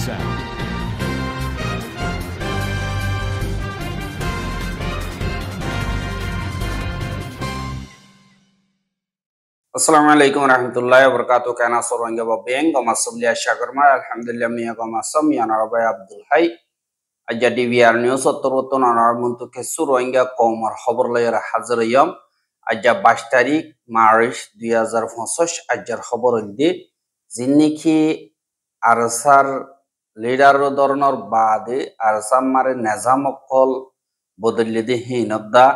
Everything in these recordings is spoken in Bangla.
sound. Assalamualaikum warahmatullahi wabarakatuh. Kana sorwanga babeng goma sublia shagarma alhamdulillah miya goma sam ya narabay Abdul Hay aja DVR news otorotun anar muntu ke surwanga komar khabor layra hazriyam aja 22 তারিখ March 2025 ajar khabor indi jinniki arsar leader dornor baade arsam mare nizam okol bodlide hinadda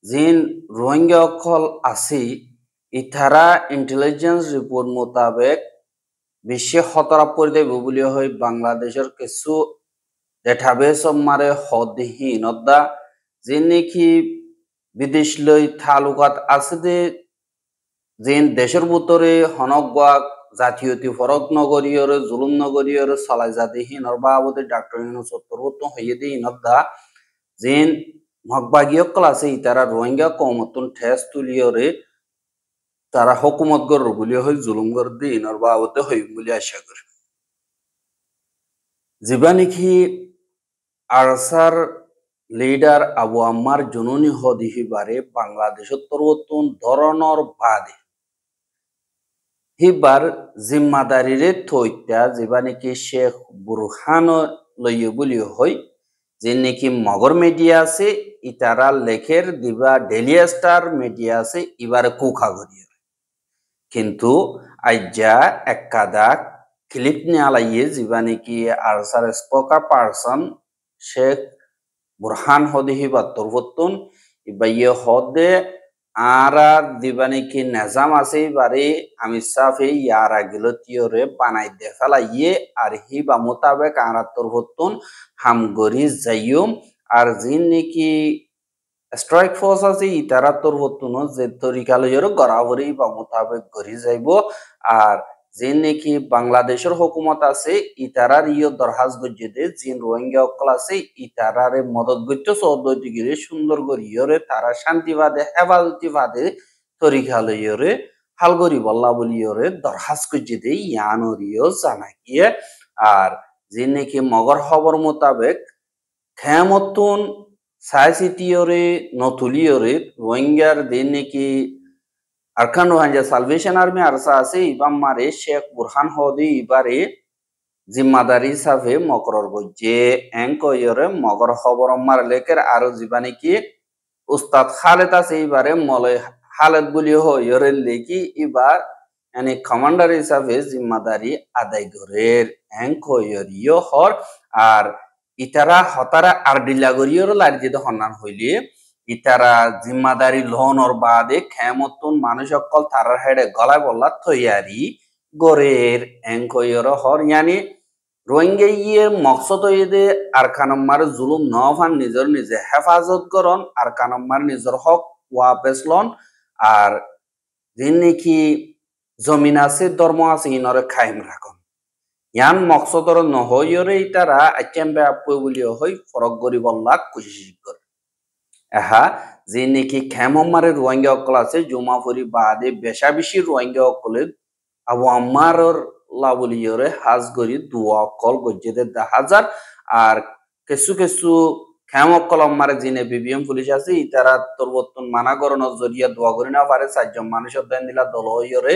jin rohingya okol asi ইথারা ইন্টেলিজেন্স রিপোর্ট মোতাবেক বিশ্বে খতরা পরিদে বুবুলিয়া হই বাংলাদেশের কিছু ডেটাবেস মারে হদহীনতা যেনেকি বিদেশ লই তালুকাত আছে দে যেন দেশের ভিতরে হনগা জাতীয়তি ফরক নগরীয়র জুলুম নগরীয়র চলাই জাতিহীনর বাবদে ডাক্তার ইউনুস সত্তর হইয়ে দি ইনদা যেন মগবাগীয় ক্লাসে ইতারা রোহিঙ্গা কমতন ঠেস তুলিয়রে তারা হুকুমত গর বলি হই জুলুম গর দিন আর বাবতে হই বলি আশা করি জীবানিকি আরসার লিডার আবু আম্মার জননী হদিহি বারে বাংলাদেশের তরবতন ধরনর বাদে হিবার জিম্মাদারিরে থইতা জীবানিকি শেখ বুরহান লইয়ে বলি হই যে নাকি মগর মিডিয়া আছে ইতারা লেখের দিবা ডেইলি স্টার মিডিয়া আছে এবারে কুখা করিয়ে কিন্তু আজ্জা একাদা ক্লিপ নিয়ে জীবানিকি আরসার স্পোকার পারসন শেখ বুরহান হদিহি বা তরবতন ইবাইয়ে হদে আরা দিবানিকি নিজাম আছে বারে আমি সাফে ইয়ারা গিলতিয়রে বানাই দে ফেলাইয়ে আর হিবা মোতাবেক আরা তরবতন হামগরি যাইয়ুম আর জিন নাকি স্ট্রাইক ফোর্স আছে ইতারা তরবতন যে তরিকা লইয়ের গড়াবরি বা মোতাবেক গড়ি যাইব আর যে নাকি বাংলাদেশের হুকুমত আছে ইতারার ইয় দরহাজ গজ্জেদে জিন রোহিঙ্গা অকল আছে ইতারারে মদত গজ্জ চৌদ্দটি গিরে সুন্দর গরিয়রে তারা শান্তিবাদে হেফাজতিবাদে তরিকা লইয়েরে হালগরি বল্লা বলিয়রে দরহাজ গজ্জেদে ইয়ানরিও জানা গিয়ে আর যে নাকি মগর খবর মোতাবেক খেমতন সাইসিটিওরে নতুলিওরে রোহিঙ্গার দিন নাকি Arakan Rohingya Salvation Army ARSA আছে ইবাম মারে শেখ বুরহান হদি ইবারে জিম্মাদারি সাফে মকরর গজ্জে এঙ্কয়রে মগর খবর মার লেকের আরো জীবানিকি উস্তাদ খালেদ আছে ইবারে মলয় খালেদ বলি হইরে লেকি ইবার মানে কমান্ডার হিসাবে জিম্মাদারি আদায় করের এঙ্কয়রিও হর আর ইতারা হতারা আর ডিলাগরিয়র লারিতে হন্নান হইলে ইতারা জিম্মাদারি লহনর বাদে খেমতন মানুষ অকল তারার হেডে গলায় বললা তৈয়ারি গরের এঙ্কয়র হর ইয়ানি রোহিঙ্গা ইয়ে মকসদ হইদে আর কানম্মার জুলুম নফান নিজের নিজে হেফাজত করন আর কানম্মার নিজের হক ওয়াপেস লন আর যিনি নাকি জমিন আছে ধর্ম আছে ইনরে খাইম রাখন ইয়ান মকসদর নহয়রে ইতারা আচেম্বে আপু বলি হই ফরক গরি বল্লা কুশিশ করে এহা যে নাকি খেমমারে রোহিঙ্গা অকল আছে জুমাফরি বাদে বেশা বেশি রোহিঙ্গা অকলে আবু আম্মারর লাবলিয়রে হাজ গরি দুয়া অকল গজ্জেদের 10,000 আর কিছু কিছু খেম অকল আম্মারে জিনে বিবিএম পুলিশ আছে ইতারা তরবতন মানা করণর জরিয়া দোয়া করি না পারে 4 জন মানুষের দেন দিলা দল হইরে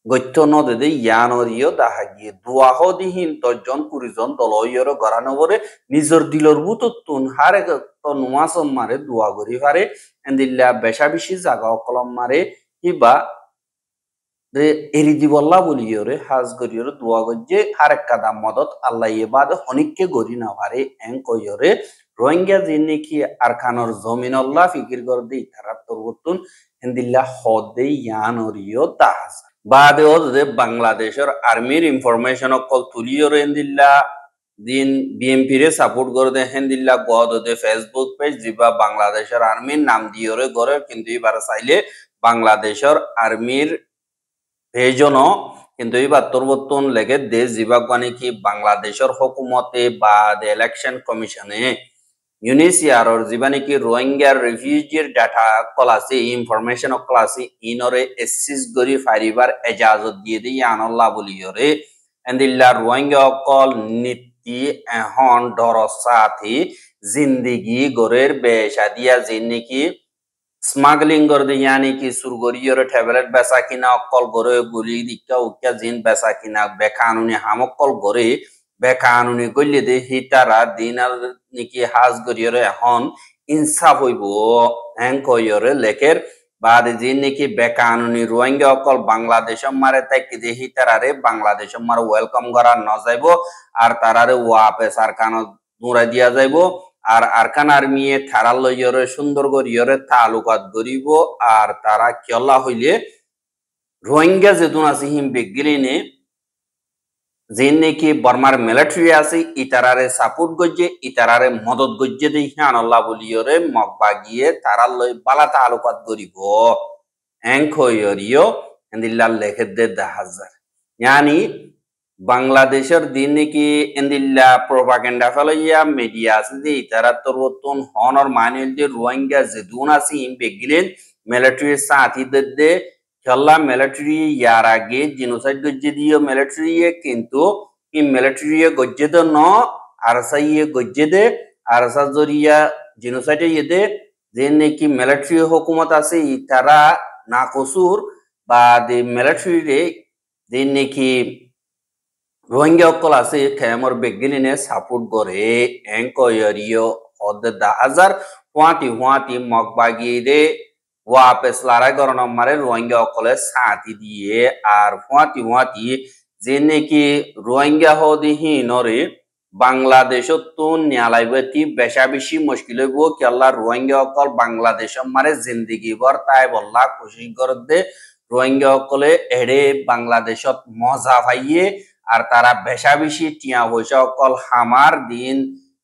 গত্য নদে ইয়ানরিও দেখা গিয়ে দুয়াহ দিহীন 10 জন 20 জন দল হইরে গড়ানো করে নিজের দিলর বুততুন হারে নোয়াসম মারে দোয়া করি পারে এন্দিল্লা বেশা বেশি জায়গা অকলম মারে হিবা এরি দিবল্লা বলিয়রে হাজ গরিয়রে দোয়া গজ্জে আরেক কাদা মদত আল্লাহ এবাদ হনিককে গরি না পারে এং কইয়রে রোহিঙ্গা জিন নাকি আরকানর জমিন আল্লাহ ফিকির কর দি তারা তরবতুন এন্দিল্লা হদে ইয়ানরিও দাহাজ বাদে ওদে বাংলাদেশের আর্মির ইনফরমেশন অকল তুলিয়রে এন্দিল্লা দিন বিএমপি রে সাপোর্ট করে দে হেন্দিল্লা গদে ফেসবুক পেজ দিবা বাংলাদেশের আর্মির নাম দিয়রে গরে কিন্তু এবার চাইলে বাংলাদেশের আর্মির পেজনও কিন্তু এবার তরবতন লেগে দেশ জীবাগানি কি বাংলাদেশের হুকুমতে বা ইলেকশন কমিশনে ইউনিসিয়ারর জীবানিকি রোহিঙ্গার রিফিউজির ডাটা কলাসি ইনফরমেশন ক্লাসি ইনরে এসিস গরি ফারিবার এজাজত দিয়ে দিয়ে আনল্লা বলিয়রে এন্দিল্লা রোহিঙ্গা অকল নীতি এখন ডরসাথি জিন্দিগি গরের বেশা দিয়া জিন নাকি স্মাগলিং করে ইয়ানি কি সুরগরিয়র ট্যাবলেট বেচা কিনা অকল গরে গুলি দিকা উকা জিন বেচা কিনা বেকানুনি হামকল গরে বেকানুনি গল্লি দে হিতারা দিন আর নাকি হাজ গরিয়র এখন ইনসাফ হইব হ্যাং কইয়রে লেখের বাদ জিন নাকি বেকানুনি রোহিঙ্গা অকল বাংলাদেশ মারে তাই দে হিতারারে বাংলাদেশ মার ওয়েলকাম করা ন যাইব আর তারারে ওয়াপেস আর কানো দূরা দিয়া যাইব আর আরকান আর্মিয়ে থারাল লইয়রে সুন্দর করিয়রে তালুকাত গরিব আর তারা কিয়লা হইলে রোহিঙ্গা যেতুন আছে হিম বেগিলিনে যেন নাকি বর্মার মিলিটারি আছে ইতারারে সাপোর্ট গজ্জে ইতারারে মদত গজ্জে দে হিয়ান আল্লাহ বলিয়রে মকবা গিয়ে তারাল লই বালা তালুকাত গরিব এঙ্ক হইয়রিও এন্দিল্লাল লেখে দে 10,000 यानी বাংলাদেশের দিন নাকি এন্দিল্লা প্রোপাগান্ডা ফেলাইয়া মিডিয়া আছে যে ইতারা তরবতন হনর মানিল যে রোহিঙ্গা যেদুন আছে ইম বেগিলেন মিলিটারি সাথী দে খেলা মিলিটারি ইয়ার আগে জিনোসাইড গজ্জে দিও মিলিটারি কিন্তু ই মিলিটারি গজ্জে দ ন আরসাইয়ে গজ্জে দে আরসা জরিয়া জিনোসাইডে ইদে যে নাকি মিলিটারি হুকুমত আছে ইতারা না কসুর বা দে মিলিটারি রে যে নাকি রোহিঙ্গা অকল আছে খেমর বেগিলিনে সাপোর্ট করে এঙ্কয়রিও হদ 10,000 হুয়াটি মকবাগি রে ওয়াপেস লড়াই করন মারে রোহিঙ্গা অকলে সাথী দিয়ে আর হুয়াটি যে নাকি রোহিঙ্গা হদি হিনরে বাংলাদেশত তো নিয়ালাইবতি বেশা বেশি মুশকিল হইব কেল্লা রোহিঙ্গা অকল বাংলাদেশ মারে জিন্দিগি ভর তাই বল্লা কোশিশ করে দে রোহিঙ্গা অকলে এড়ে বাংলাদেশত মজা পাইয়ে আর তারা বেশা বেশি টিয়া পয়সা অকল হামার দিন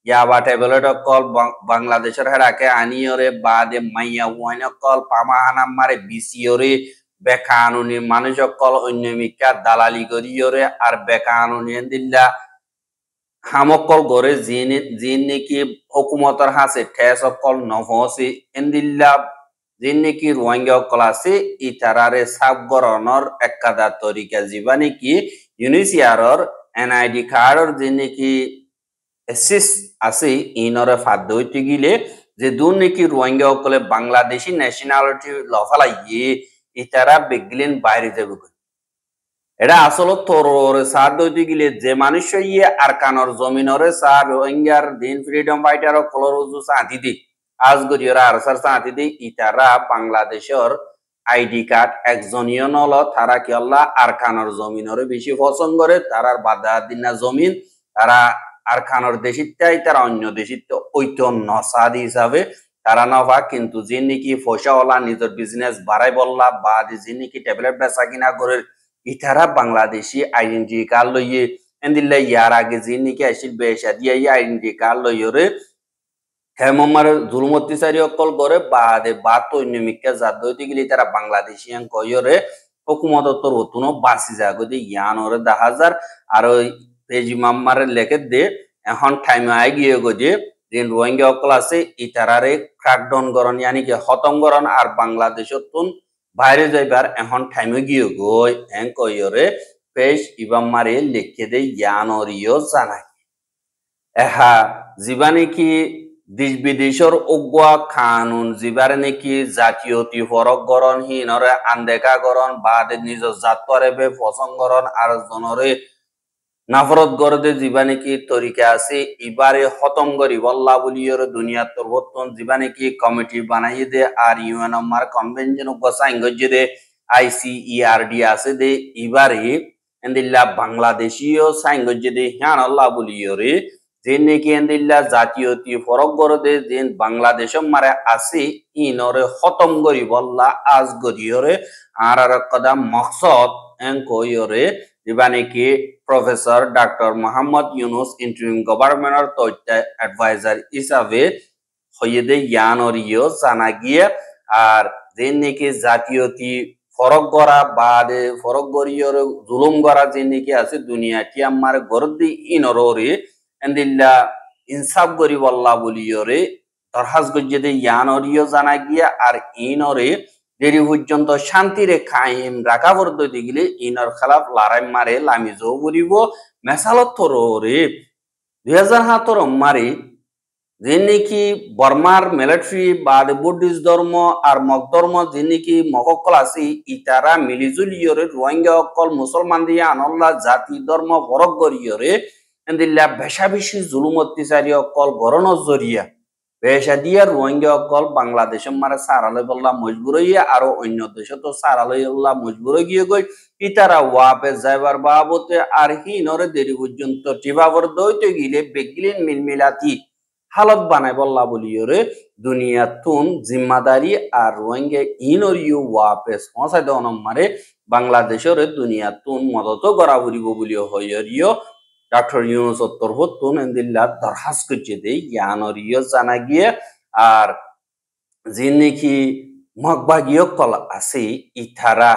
ইয়াবা ট্যাবলেট অকল বাংলাদেশের হেরাকে আনিয়রে বাদে মাইয়া ওয়াইন অকল পামাহানা মারে বিসিয়রে বেকানুনি মানুষ অকল অন্যমিকা দালালি করিয়রে আর বেকানুনি দিল্লা হামকল গরে জিন নাকি হুকুমতর হাসে ঠেস অকল নভসি এন্দিল্লা জিন নাকি রোহিঙ্গা অকল আছে ইতারারে সাবগরণর একাদা তরিকা যিবা নাকি ইউনিসিয়ারর এনআইডি কার্ডর যে নাকি এসিস আছে ইনরে ফাদ্য হইতে গিলে যে দূর নাকি রোহিঙ্গা অকলে বাংলাদেশি ন্যাশনালিটি লফালাইয়ে ইতারা বেগলিন বাইরে যাবে এটা আসলে তোরে সার দইতে গিলে যে মানুষ ইয়ে আর কানর জমিনরে সার রোহিঙ্গার দিন ফ্রিডম ফাইটার কলরুজু সাথী দি আজ গরিয়রা আর সার সাথী দি ইতারা বাংলাদেশের আইডি কার্ড একজনীয় নল তারা কি আল্লাহ আর কানর জমিনরে বেশি পছন্দ করে তারার বাধা দিনা জমিন তারা আর কানর দেশিতাই তারা অন্য দেশিত ঐত নসাদি হিসাবে তারা নভা কিন্তু যে নাকি পয়সাওয়ালা নিজের বিজনেস বাড়াই বললা বা যে নাকি ট্যাবলেট বেচা কিনা করে ইতারা বাংলাদেশি আইডেন্টি কার্ড লইয়ে এন্দিল্লা ইয়ার আগে যে নাকি আসিল বেশা দিয়ে আইডেন্টি কার্ড লইয়রে হেমমার জুলুম অত্যাচারী অকল করে বাদে বাত অন্যমিকা জাত দইতে গেলে তারা বাংলাদেশি কয়রে হুকুমত তোর হতুন বাসি যাগো দে ইয়ানরে 10,000 আর ওই পেজি মাম্মারে লেখে দে এখন টাইম আই গিয়ে গো যে রোহিঙ্গা অকল আছে ইতারারে ক্র্যাকডাউন করন ইয়ানি কি খতম করন আর বাংলাদেশত তুন বাইরে যাইবার এখন টাইমে গিয়ে গই এং কয়রে পেশ ইবাম মারে লিখে দে ইয়ানরিও জানাই এহা জীবানে কি দেশ বিদেশের অগুয়া কানুন যিবারে নাকি জাতীয়তি ফরক গরণ হিনরে আনদেখা গরণ বাদে নিজ জাতরে বে পছন্দ গরণ আর জনরে নাফরত গরদে যিবা নাকি তরিকা আছে ইবারে খতম করি বল্লা বলিয়র দুনিয়ার তরবতন যিবা নাকি কমিটি বানাই দে আর ইউএনএমআর কনভেনশন গসাইন গজ্জে দে আইসিইআরডি আছে দে ইবারে এন্দিল্লা বাংলাদেশীয় সাইন গজ্জে দে হ্যান আল্লাহ বলিয়রে যে নাকি এন্দিল্লা জাতীয়তি ফরক গরদে যে বাংলাদেশ মারে আছে ইনরে খতম করি বল্লা আজ গরিয়রে আর কদা মকসদ এং কইয়রে যিবা নাকি professor doctor Mohammad Yunus interim গভর্নমেন্টর তথ্য অ্যাডভাইজার হিসাবে হইয়ে ইয়ানরিও জানা গিয়ে আর যে নাকি জাতীয়তি ফরক গড়া বাদে ফরক গরিয়র জুলুম গড়া যে নাকি আছে দুনিয়াটি আমার গরদি ইনরে এন্দিল্লা ইনসাফ গরি বল্লা বলিয়রে দরহাজ গজ্জে দে ইয়ানরিও জানা গিয়া আর ইনরে দেরি পর্যন্ত শান্তিরে কায়েম রাখা পদ্ধতি গিলে ইনর খালাপ লড়াই মারে লামিজও বলিব মেসালত থরে 2007 মারি যে নাকি বর্মার মিলিটারি বা বুদ্ধিস্ট ধর্ম আর মগ ধর্ম যে নাকি মগকল আছে ইতারা মিলিজুলিয়রে রোহিঙ্গা অকল মুসলমান দিয়ে আনল্লা জাতি ধর্ম বরক গরিয়রে এন্দিল্লা বেশা বেশি জুলুম অত্যাচারী অকল গরণ জরিয়া বেশা দিয়া রোহিঙ্গা অকল বাংলাদেশের মারে সারালে বললা মজবুর হইয়া আরো অন্য দেশে তো সারালে মজবুর গিয়ে গই ইতারা ওয়াপে যাইবার বাবতে আর হিনরে দেরি পর্যন্ত টিবাবর দইতে গিলে বেগিলিন মিলমিলাতি হালত বানাই বল্লা বলিয়রে দুনিয়া তুন জিম্মাদারি আর রোহিঙ্গা ইনরিও ওয়াপেস হসাই দনম মারে বাংলাদেশের দুনিয়া তুন মদত করা ফুরিব বলিও হইয়রিও ডক্টর ইউনুস তরফতুন এন্দিল্লা দরখাস্ত করছে দে জ্ঞানরিও জানা গিয়ে আর যে নাকি মগবাগীয় কল আছে ইথারা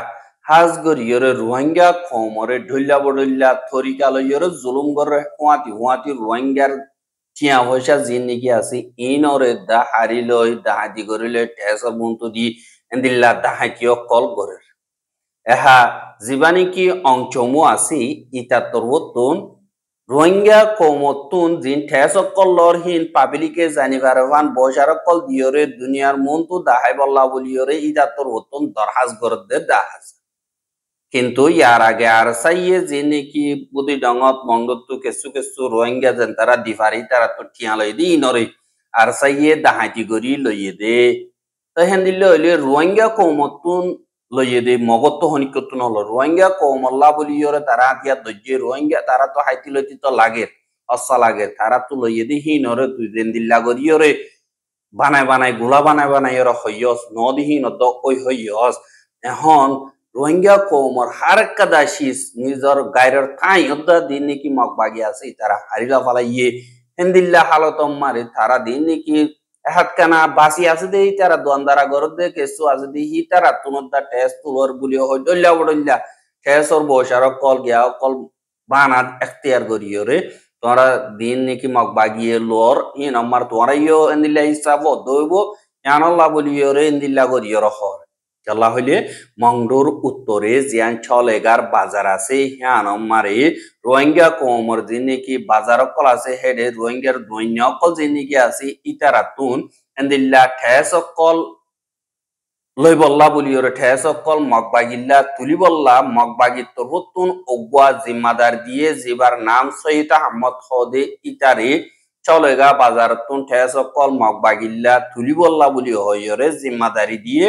হাজগরিয়রে রোহিঙ্গা কমরে ঢুল্লা বডুল্লা থরিকালয়রে জুলুম করে হুয়াতি রোহিঙ্গার টিয়া পয়সা যে নাকি আছে ইনরে দা হারিলই দাহাতি করিলে টেস বন্তু দি এন্দিল্লা দাহাকিও কল করে এহা জীবানি কি অংচমু আছে ইতা তরবতুন রোহিঙ্গা কৌমতুন জিন ঠেসকল লরহীন পাবলিকে জানিবারবান বসারকল দিয়রে দুনিয়ার মন্তু দাহাই বল্লা বলিয়রে ইতা তরবতুন দরহাজ গরদে দাহাজ কিন্তু ইয়ার আগে আর সাইয়ে যে নাকি বুদি ডঙত মংদত্তু কেসু রোহিঙ্গা যেন তারা দিফারি তারা তো ঠিয়া লই দি নরে আর সাইয়ে দাহাতি গরি লইয়ে দে তো হেন্দিলে হইলে রোহিঙ্গা কৌমতুন লইয়ে দে মগত হনিকতুন হলো রোহিঙ্গা কৌমল্লা বলিয়রে তারা দিয়া দজ্জে রোহিঙ্গা তারা তো হাইতি লইতি তো লাগে অসা লাগে তারা তো লইয়ে দে হি নরে তুই দেন দিল্লা গরিয়রে বানাই গুলা বানাই ওরা হইয়স নদিহি নদ ওই হইয়স এখন রোহিঙ্গা কৌমর হার কাদাশিস নিজর গায়রের ঠাই অদ্দা দিন নাকি মগ বাগি আছে তারা হারিলা ফালাইয়ে হেন্দিল্লা হালতম মারে তারা দিন নাকি এহাত কানা বাসি আছে দেই তারা দোয়ানদারা গরদ দে কেসু আছে দেই তারা তুনদা টেস্ট তুলর বুলিও হই দল্লা বডল্লা টেসর বসার কল গিয়া কল বানাত এখতিয়ার করিয়রে তোরা দিন নাকি মগ বাগিয়ে লর ই নাম্বার তোরা ইও হেন্দিল্লা হিসাব দইব জানাল্লা বলিয়রে হেন্দিল্লা করিয়র হর চলা হইলে মংডোর উত্তরে জিয়ান ছলেগার বাজার আছে হ্যাঁ মারে রোহিঙ্গা কমর যে নাকি বাজার কল আছে হেডে রোহিঙ্গার দৈন্য কল যে নাকি আছে ইতারাতুন এন্দিল্লা ঠেস কল লই বল্লা বলিওরে ঠেস কল মগবাগিল্লা তুলি বল্লা মগবাগি তরহতুন অগুয়া জিম্মাদার দিয়ে জিবার নাম সৈয়দ আহমদ হদে ইতারে চলেগা বাজার তুন ঠেস কল মগবাগিল্লা তুলি বল্লা বলি হইরে জিম্মাদারি দিয়ে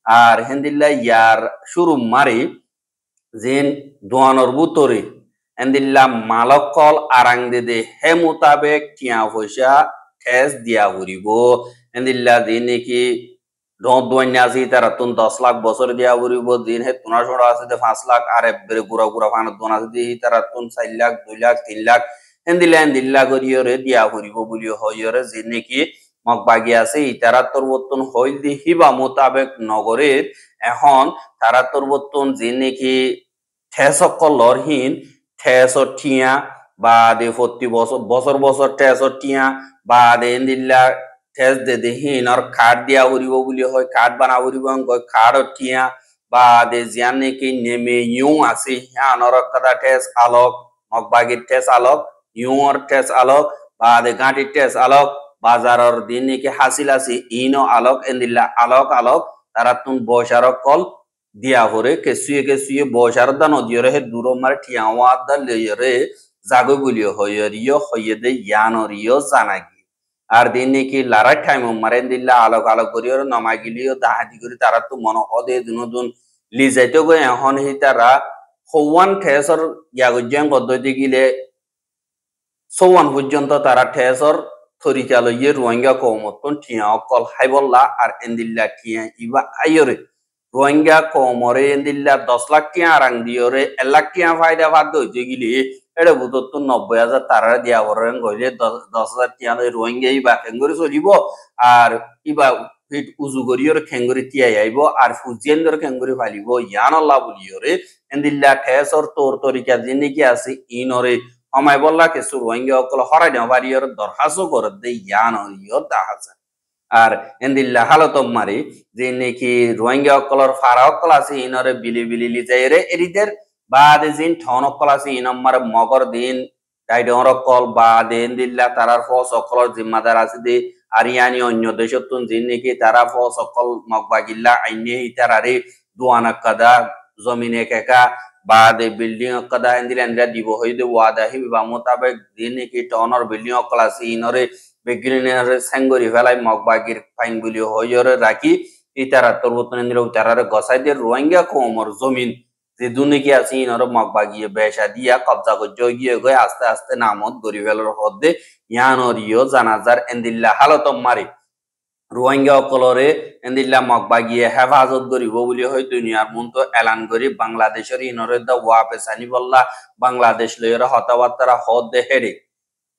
আর হেন্দিল্লা ইয়ার শুরু মারে যেন দোয়ানোর বুতরে হেন্দিল্লা মালক কল আরাং দে হে মোতাবেক টিয়া পয়সা ঠেস দিয়া ঘুরিব হেন্দিল্লা যে নাকি দোয়ান্যা আছে তারা তুন 10 লাখ বছর দিয়া ঘুরিব দিন হে তোনা ছোড়া আছে 5 লাখ আর এবারে গুড়া ফানত দোনা আছে দি তারা তুন 4 লাখ 2 লাখ 3 লাখ হেন্দিল্লা করিয়রে দিয়া ঘুরিব বলি হইরে যে নাকি মগবাগি আছে ইতারা তরবর্তন হইল দি হিবা মোতাবেক নগরের এখন তারা তরবর্তন যে নাকি ঠেসকল লরহীন ঠেস ঠিয়া বা দে 40 বছর ঠেস ঠিয়া বা দে এন্দিল্লা ঠেস দে দেহীন আর কাঠ দিয়া উড়িব বলি হয় কাঠ বানা উড়িব কাঠ ঠিয়া বা দে জিয়ান নাকি নেমে ইউ আছে হ্যাঁ নরকাদা ঠেস আলোক মগবাগির ঠেস আলোক ইউর ঠেস আলোক বা দে গাঁটির ঠেস আলোক বাজারের দিন নাকি হাসিল আছে ইনো আলোক এন্দিল্লা আলোক তারা তুন বসার কল দিয়া হরে কেসুয়ে বসার দা নদীরে হে দূর মারে ঠিয়াওয়া দা লইরে জাগো বলিও হইরিও হইয়ে দে ইয়ানরিও জানাগি আর দিন নাকি লারা টাইম মারে এন্দিল্লা আলোক করিও নমা গিলিও দাহাদি করি তারা তো মন অদে দুন লি যাইতে গো এখন হি তারা হওয়ান ঠেসর ইয়াগজ্যাং পদ্ধতি গিলে সওয়ান পর্যন্ত তারা ঠেসর থরিকা লইয়ে রোহিঙ্গা কৌমতন ঠিয়া কল হাইবল্লা আর এন্দিল্লা ঠিয়া ইবা আইরে রোহিঙ্গা কৌমরে এন্দিল্লা 10 লাখ টিয়া আরাং দিয়রে 1 লাখ টিয়া ফায়দা বাদ হইতে গিলে এটা বুতত 90,000 তারা দিয়া বরেন কইলে 10,000 টিয়া রোহিঙ্গা ইবা খেঙ্গরি চলিব আর ইবা ফিট উজু করিয়র খেঙ্গরি টিয়া আইব আর ফুজিয়েন্দর খেঙ্গরি ফালিব ইয়ানাল্লাহ বলিয়রে এন্দিল্লা ঠেসর তোর তরিকা জিনি কি আছে ইনরে আমায় বললা কিছু রোহিঙ্গা অকল হরাই নেওয়া বাড়ির দরখাস্ত করে দে ইয়ান দাহাজা আর এন্দিল্লা হালতম মারি যে নাকি রোহিঙ্গা অকলর ফারা অকল আছে ইনরে বিলি বিলি লিজাইরে এরিদের বাদে জিন ঠন অকল আছে ইনম্মার মগর দিন ডাইডর অকল বাদে এন্দিল্লা তারার ফস অকলর জিম্মাদার আছে দে আরিয়ানি অন্য দেশতুন জিন নাকি তারা ফস অকল মগবাগিল্লা আইনে ইতারারে দুয়ানা কাদা জমিনে কেকা বাদে বিল্ডিং কাদা এন্দিলা এন্দিলা দিব হইদে ওয়াদা হিবা মোতাবেক দিন নাকি টনর বিল্ডিং অকল আছে ইনরে বেগিনের সেঙ্গরি ফেলাই মগবাগির ফাইন গুলি হইরে রাখি ইতারা তরবতনের উতারারে গসাই দিয়ে রোহিঙ্গা কোমর জমিন যে দুনিকি আছে ইনর মগবাগিয়ে বেশা দিয়া কবজা করছে গিয়ে গয়ে আস্তে আস্তে নামত গরি ফেলার হদ্দে ইয়ানর ইয় জানাজার এন্দিল্লা হালতম মারি রোহিঙ্গা অকলরে এন্দিল্লা মগবাগিয়ে হেফাজত করিব বলি হয় দুনিয়ার মন্ত এলান করি বাংলাদেশের ইনরে দা ওয়াপে সানি বল্লা বাংলাদেশ লইয়ের হতাবার্তারা হদ্দে হেডে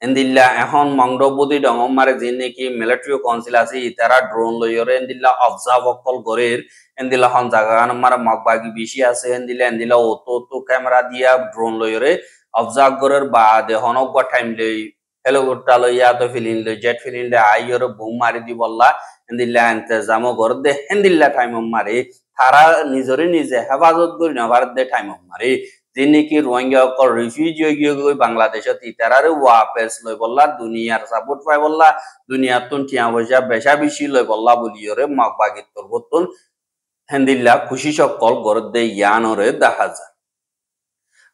এন্দিল্লা এখন মংডবুদি ডঙমারে যে নাকি মিলিটারি কাউন্সিল আছে ইতারা ড্রোন লইরে এন্দিল্লা অবজার্ভ অকল গরের এন্দিল্লা হন জায়গা আমার মগবাগি বেশি আছে এন্দিল্লা অতো ক্যামেরা দিয়া ড্রোন লইরে অবজার্ভ গরের বাদে হনক টাইম লই হেলিকপ্টার লইয়া তো ফিলিন লই জেট ফিলিন লই আইয়র বুম মারি দি বললা এন্দিল্লা ইন্তজাম গর দে এন্দিল্লা টাইম মারি তারা নিজরে নিজে হেফাজত করি না ভারত দে টাইম মারি যে নাকি রোহিঙ্গা অকল রিফিউজি গিয়ে বাংলাদেশত ইতারারে ওয়াপেস লই বললা দুনিয়ার সাপোর্ট পাই বললা দুনিয়ার তুন টিয়া পয়সা বেশা বেশি লই বললা বলিয়রে মগবাগির তরবতন হেন্দিল্লা খুশি সকল গরদ দে ইয়ানরে দেখা যায়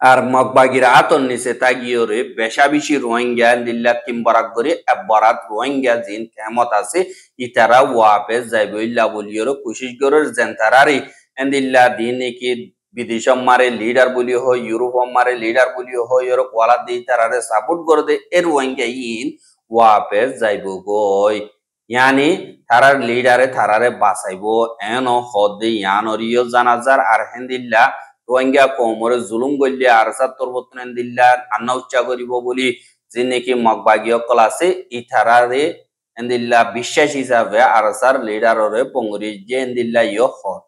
আর মগবাগির আতন নিচে তাগিয়রে বেশা বেশি রোহিঙ্গা দিল্লা কিম্বরাক করে বরাত রোহিঙ্গা জিন কেমত আছে ইতারা ওয়াপেস যাইবইল্লা বলিয়রে খুশি গরের জেন্তারারি এন্দিল্লা দিন নাকি বিদেশম মারে লিডার বলি হয় ইউরোপ মারে লিডার বলি হয় এর কোয়ালা দিয়ে তারারে সাপোর্ট করে দে এর ওয়াঙ্গা ইন ওয়াপেস যাইব গই ইয়ানি তারার লিডারে তারারে বাঁচাইবো এন হদে ইয়ানরিও জানাজার আর হেন্দিল্লা রোহিঙ্গা কোমরে জুলুম গলিয়া আর সাত্তর বর্তমান হেন্দিল্লা আন্না উচ্চা করিব বলি যে নাকি মগবাগী অকল আছে ইথারারে হেন্দিল্লা বিশ্বাস হিসাবে আর সার লিডাররে পঙ্গরি যে হেন্দিল্লা ইয় হদ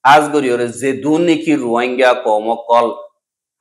আজগরিয়রে যে দুর্নীতি রোহিঙ্গা কমকল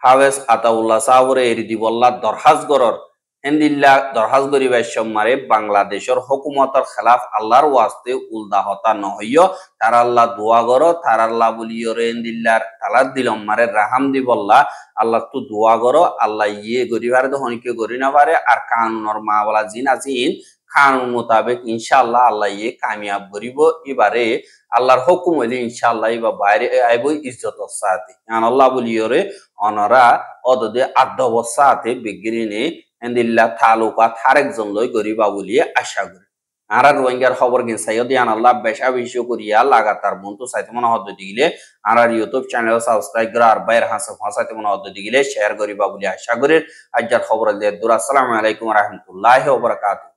হাওয়েস আতাউল্লাহ সাহরে এরি দিবল্লা দরহাজগরর হেন্দিল্লা দরহাজগরি বাইশমারে বাংলাদেশের হুকুমতের খেলাফ আল্লাহর ওয়াস্তে উলদা হতা নহইয় তার আল্লাহ দোয়া গর তার আল্লাহ বলিয়রে হেন্দিল্লার তালার দিলম মারে রাহাম দিবল্লা আল্লাহ তো দোয়া গর আল্লাহ ইয়ে গরিবারে তো হনিকে গরি না পারে আর কানুনর মা বলা জিন আছিন কানুন মোতাবেক ইনশাআল্লাহ আল্লাহ ইয়ে কামিয়াব করিব এবারে আল্লাহর হুকুম হইলে ইনশাআল্লাহ বা বাইরে আইব ইজ্জত সাথে আল্লাহ বলিয়রে অনরা অদদে আদ্দবসাতে বিগিরিনে এন্দিল্লা তালুকা থারেকজন লই গরিবা বলিয়ে আশা করি আর রোহিঙ্গার খবর গিন সাইয়দি আল্লাহ বেশা বেশি করিয়া লাগাতার মন্তু সাইতে মনে হদ্দতি গিলে আর ইউটিউব চ্যানেল সাবস্ক্রাইব করা আর বাইর হাসা ফাসাইতে মনে হদ্দতি গিলে শেয়ার করিবা বলি আশা করি আজকের খবর দিয়ে দূর আসসালামু আলাইকুম ওয়া রাহমাতুল্লাহি ওয়া বারাকাতুহু।